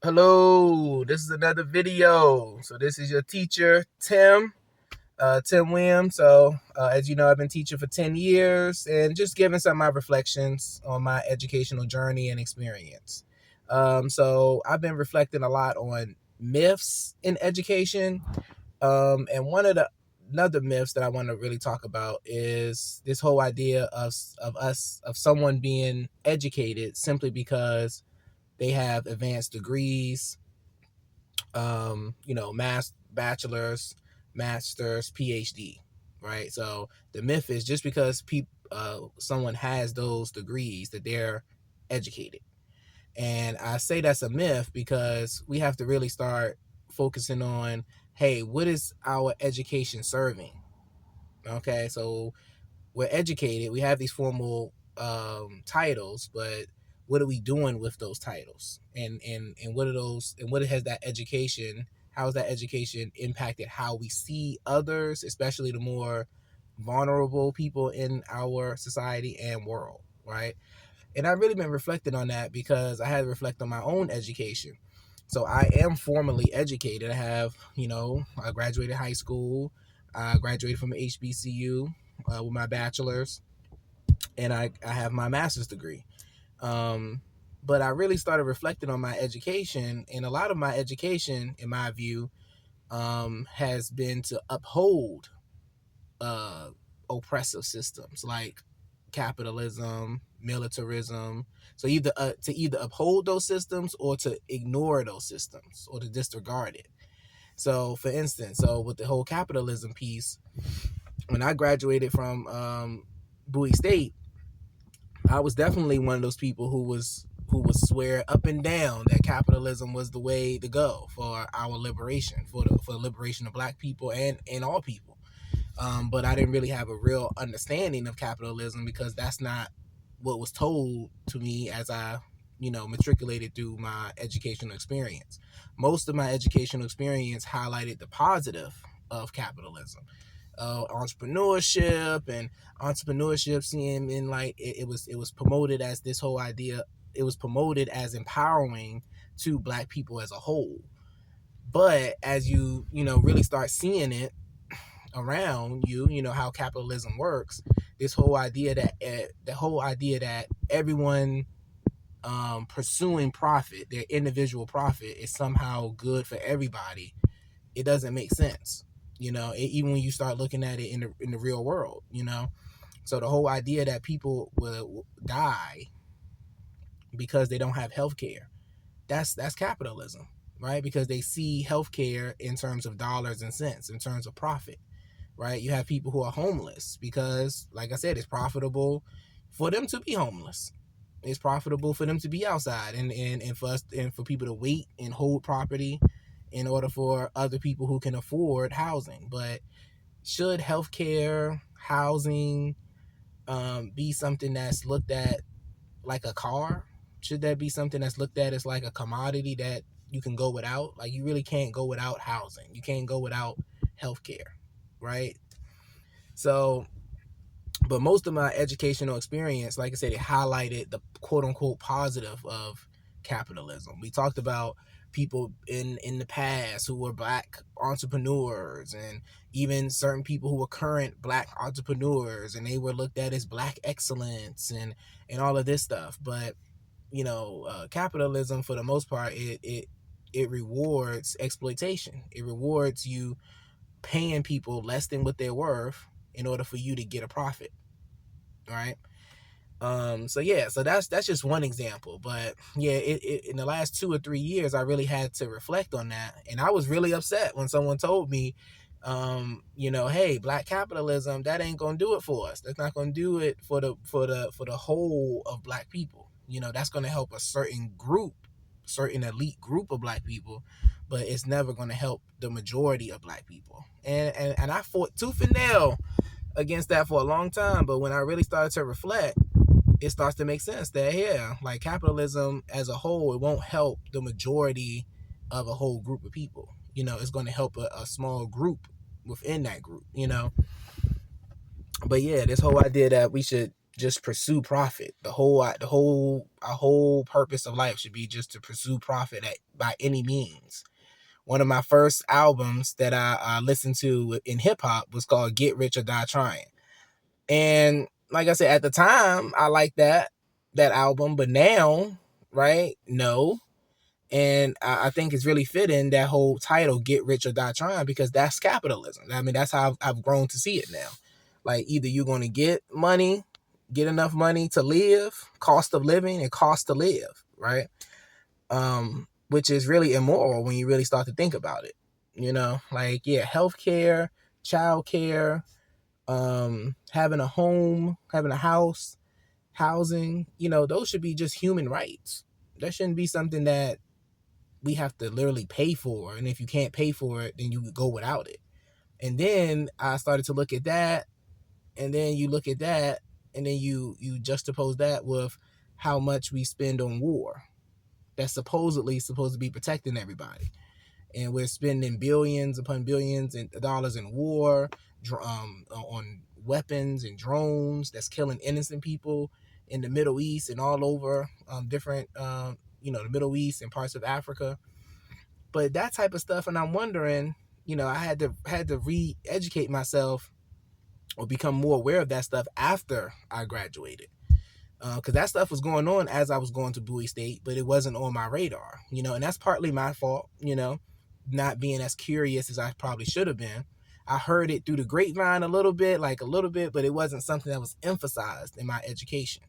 Hello, this is another video. So this is your teacher, Tim Williams. As you know, I've been teaching for 10 years and just giving some of my reflections on my educational journey and experience. So I've been reflecting a lot on myths in education. And one of the another myths that I want to really talk about is this whole idea of someone being educated simply because they have advanced degrees, bachelor's, master's, PhD, right? So the myth is just because someone has those degrees that they're educated. And I say that's a myth because we have to really start focusing on, hey, what is our education serving? Okay, so we're educated, we have these formal titles, but what are we doing with those titles? And what are those? And what has that education? How has that education impacted how we see others, especially the more vulnerable people in our society and world, right? And I've really been reflecting on that because I had to reflect on my own education. So I am formally educated. I graduated high school. I graduated from HBCU with my bachelor's, and I have my master's degree. Um, but I really started reflecting on my education, and a lot of my education, in my view, has been to uphold uh, oppressive systems like capitalism, militarism. So to either uphold those systems or to ignore those systems or to disregard it. So, for instance, with the whole capitalism piece, when I graduated from Bowie State, I was definitely one of those people who would swear up and down that capitalism was the way to go for our liberation, for the liberation of Black people and all people. But I didn't really have a real understanding of capitalism because that's not what was told to me as I, matriculated through my educational experience. Most of my educational experience highlighted the positive of capitalism, entrepreneurship, and entrepreneurship seeing in like it was promoted as this whole idea. It was promoted as empowering to Black people as a whole. But as really start seeing it around you, how capitalism works, this whole idea that the whole idea that everyone pursuing profit, their individual profit, is somehow good for everybody. It doesn't make sense, even when you start looking at it in the real world. So the whole idea that people will die because they don't have health care, that's capitalism, right? Because they see healthcare in terms of dollars and cents, in terms of profit, right? You have people who are homeless because, like I said, it's profitable for them to be homeless. It's profitable for them to be outside, and for us, and for people to wait and hold property in order for other people who can afford housing. But should healthcare, housing, be something that's looked at like a car? Should that be something that's looked at as like a commodity that you can go without? Like, you really can't go without housing. You can't go without healthcare, right? So, but most of my educational experience, like I said, it highlighted the quote unquote positive of capitalism. We talked about people in the past who were Black entrepreneurs, and even certain people who were current Black entrepreneurs, and they were looked at as Black excellence and all of this stuff. But capitalism, for the most part, it rewards exploitation. It rewards you paying people less than what they're worth in order for you to get a profit, right? So that's just one example. But yeah, in the last 2 or 3 years, I really had to reflect on that, and I was really upset when someone told me, hey, Black capitalism, that ain't gonna do it for us. That's not gonna do it for the whole of Black people. That's gonna help a certain elite group of Black people, but it's never gonna help the majority of Black people. And I fought tooth and nail against that for a long time. But when I really started to reflect, it starts to make sense that, yeah, like capitalism as a whole, it won't help the majority of a whole group of people. It's going to help a small group within that group. But yeah, this whole idea that we should just pursue profit. Our whole purpose of life should be just to pursue profit by any means. One of my first albums that I listened to in hip hop was called Get Rich or Die Trying. And like I said, at the time, I liked that album, but now, right? No. And I think it's really fitting, that whole title, Get Rich or Die Trying, because that's capitalism. I mean, that's how I've grown to see it now. Like, either you're going to get enough money to live, cost of living, and cost to live, right? Which is really immoral when you really start to think about it. Like, yeah, healthcare, childcare, having a home, having a house, housing, those should be just human rights. That shouldn't be something that we have to literally pay for. And if you can't pay for it, then you go without it. And then I started to look at that, and then you look at that, and then you juxtapose that with how much we spend on war. That's supposedly supposed to be protecting everybody. And we're spending billions upon billions of dollars in war, on weapons and drones that's killing innocent people in the Middle East and all over different, the Middle East and parts of Africa. But that type of stuff, and I'm wondering, I had to re-educate myself or become more aware of that stuff after I graduated. Because that stuff was going on as I was going to Bowie State, but it wasn't on my radar, and that's partly my fault, not being as curious as I probably should have been. I heard it through the grapevine a little bit, but it wasn't something that was emphasized in my education.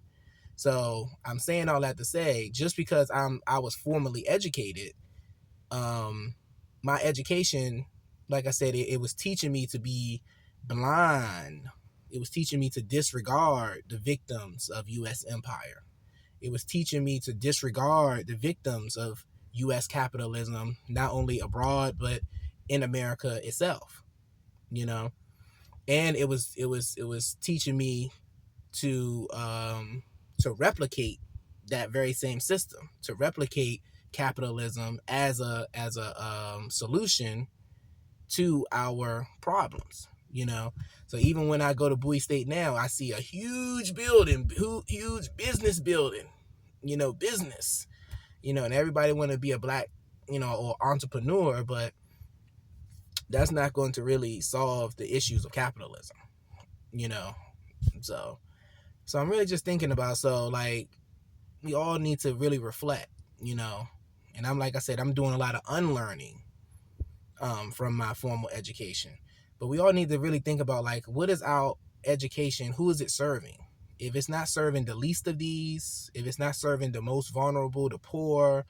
So I'm saying all that to say, just because I was formally educated, my education, like I said, it was teaching me to be blind. It was teaching me to disregard the victims of U.S. empire. It was teaching me to disregard the victims of U.S. capitalism, not only abroad, but in America itself, and it was teaching me to replicate that very same system, to replicate capitalism as a solution to our problems. So even when I go to Bowie State now, I see a huge building, huge business building, business, and everybody want to be a black, or entrepreneur, but that's not going to really solve the issues of capitalism, so I'm really just thinking about, like, we all need to really reflect, and like I said, I'm doing a lot of unlearning from my formal education. But we all need to really think about, like, what is our education? Who is it serving? If it's not serving the least of these, if it's not serving the most vulnerable, the poor,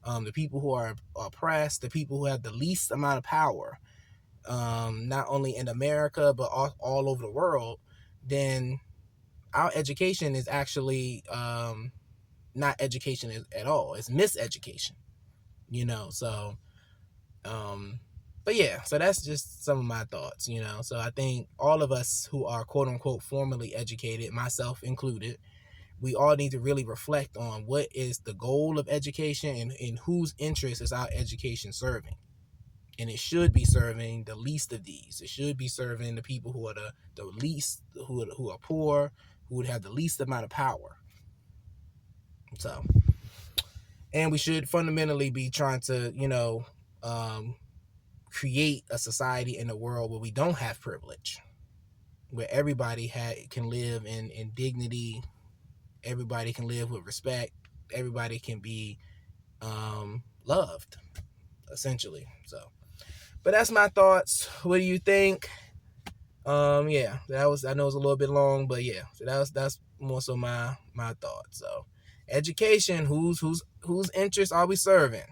the people who are oppressed, the people who have the least amount of power, not only in America, but all over the world, then our education is actually not education at all. It's miseducation, so... But yeah, so that's just some of my thoughts, So I think all of us who are quote unquote formally educated, myself included, we all need to really reflect on what is the goal of education, and whose interest is our education serving. And it should be serving the least of these. It should be serving the people who are the least, who are poor, who would have the least amount of power. So, and we should fundamentally be trying to, create a society in a world where we don't have privilege, where everybody can live in dignity, everybody can live with respect, everybody can be loved, essentially. So, but that's my thoughts. What do you think? Yeah, I know it was a little bit long, but yeah, so that's more so my thoughts. So, education, whose interests are we serving?